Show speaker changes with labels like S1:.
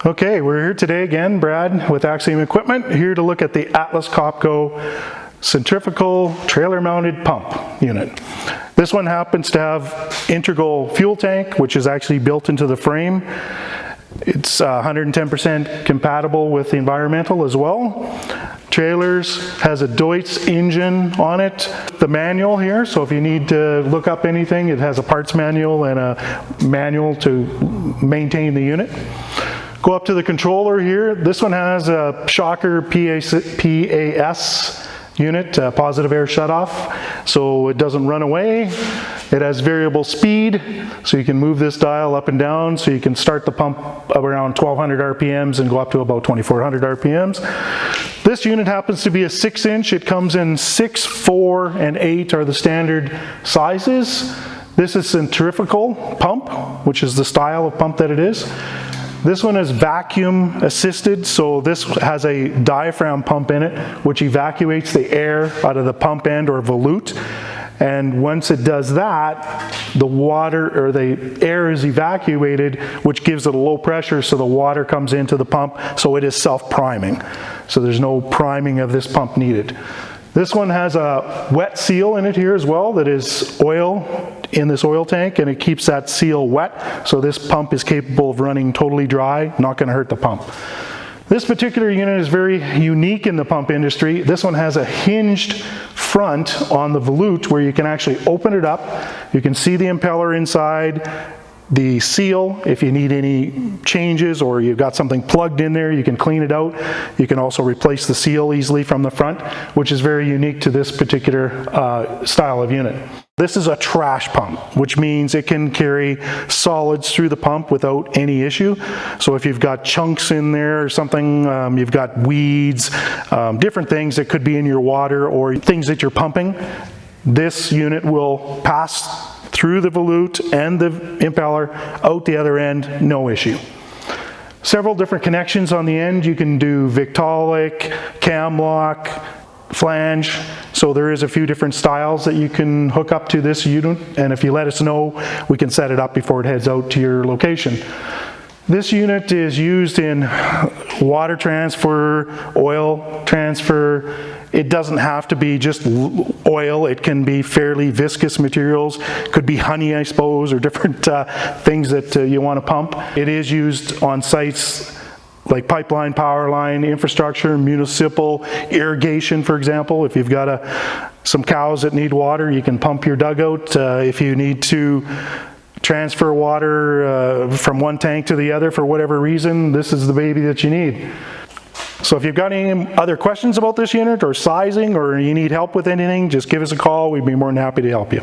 S1: Okay, we're here today again, Brad, with Axiom Equipment, here to look at the Atlas Copco centrifugal trailer-mounted pump unit. This one happens to have integral fuel tank, which is actually built into the frame. It's 110% compatible with the environmental as well. Trailers has a Deutz engine on it. The manual here, so if you need to look up anything, it has a parts manual and a manual to maintain the unit. Go up to the controller here. This one has a shocker PAS unit, positive air shutoff, so it doesn't run away. It has variable speed, so you can move this dial up and down, so you can start the pump around 1200 RPMs and go up to about 2400 RPMs. This unit happens to be a 6-inch. It comes in 6, 4, and 8 are the standard sizes. This is centrifugal pump, which is the style of pump that it is. This one is vacuum assisted, so this has a diaphragm pump in it, which evacuates the air out of the pump end or volute. And once it does that, the water or the air is evacuated, which gives it a low pressure, so the water comes into the pump, so it is self-priming. So there's no priming of this pump needed. This one has a wet seal in it here as well, that is oil in this oil tank, and it keeps that seal wet, so this pump is capable of running totally dry, not going to hurt the pump. This particular unit is very unique in the pump industry. This one has a hinged front on the volute where you can actually open it up. You can see the impeller inside, the seal, if you need any changes or you've got something plugged in there, you can clean it out. You can also replace the seal easily from the front, which is very unique to this particular style of unit. This is a trash pump, which means it can carry solids through the pump without any issue. So if you've got chunks in there or something, you've got weeds, different things that could be in your water or things that you're pumping, this unit will pass through the volute and the impeller out the other end, no issue. Several different connections on the end. You can do Victaulic, cam lock, flange, so there is a few different styles that you can hook up to this unit, and if you let us know, we can set it up before it heads out to your location. This unit is used in water transfer, oil transfer. It doesn't have to be just oil. It can be fairly viscous materials. Could be honey, I suppose, or different things that you want to pump. It is used on sites like pipeline, power line, infrastructure, municipal, irrigation, for example. If you've got some cows that need water, you can pump your dugout. If you need to transfer water from one tank to the other for whatever reason, this is the baby that you need. So if you've got any other questions about this unit or sizing, or you need help with anything, just give us a call. We'd be more than happy to help you.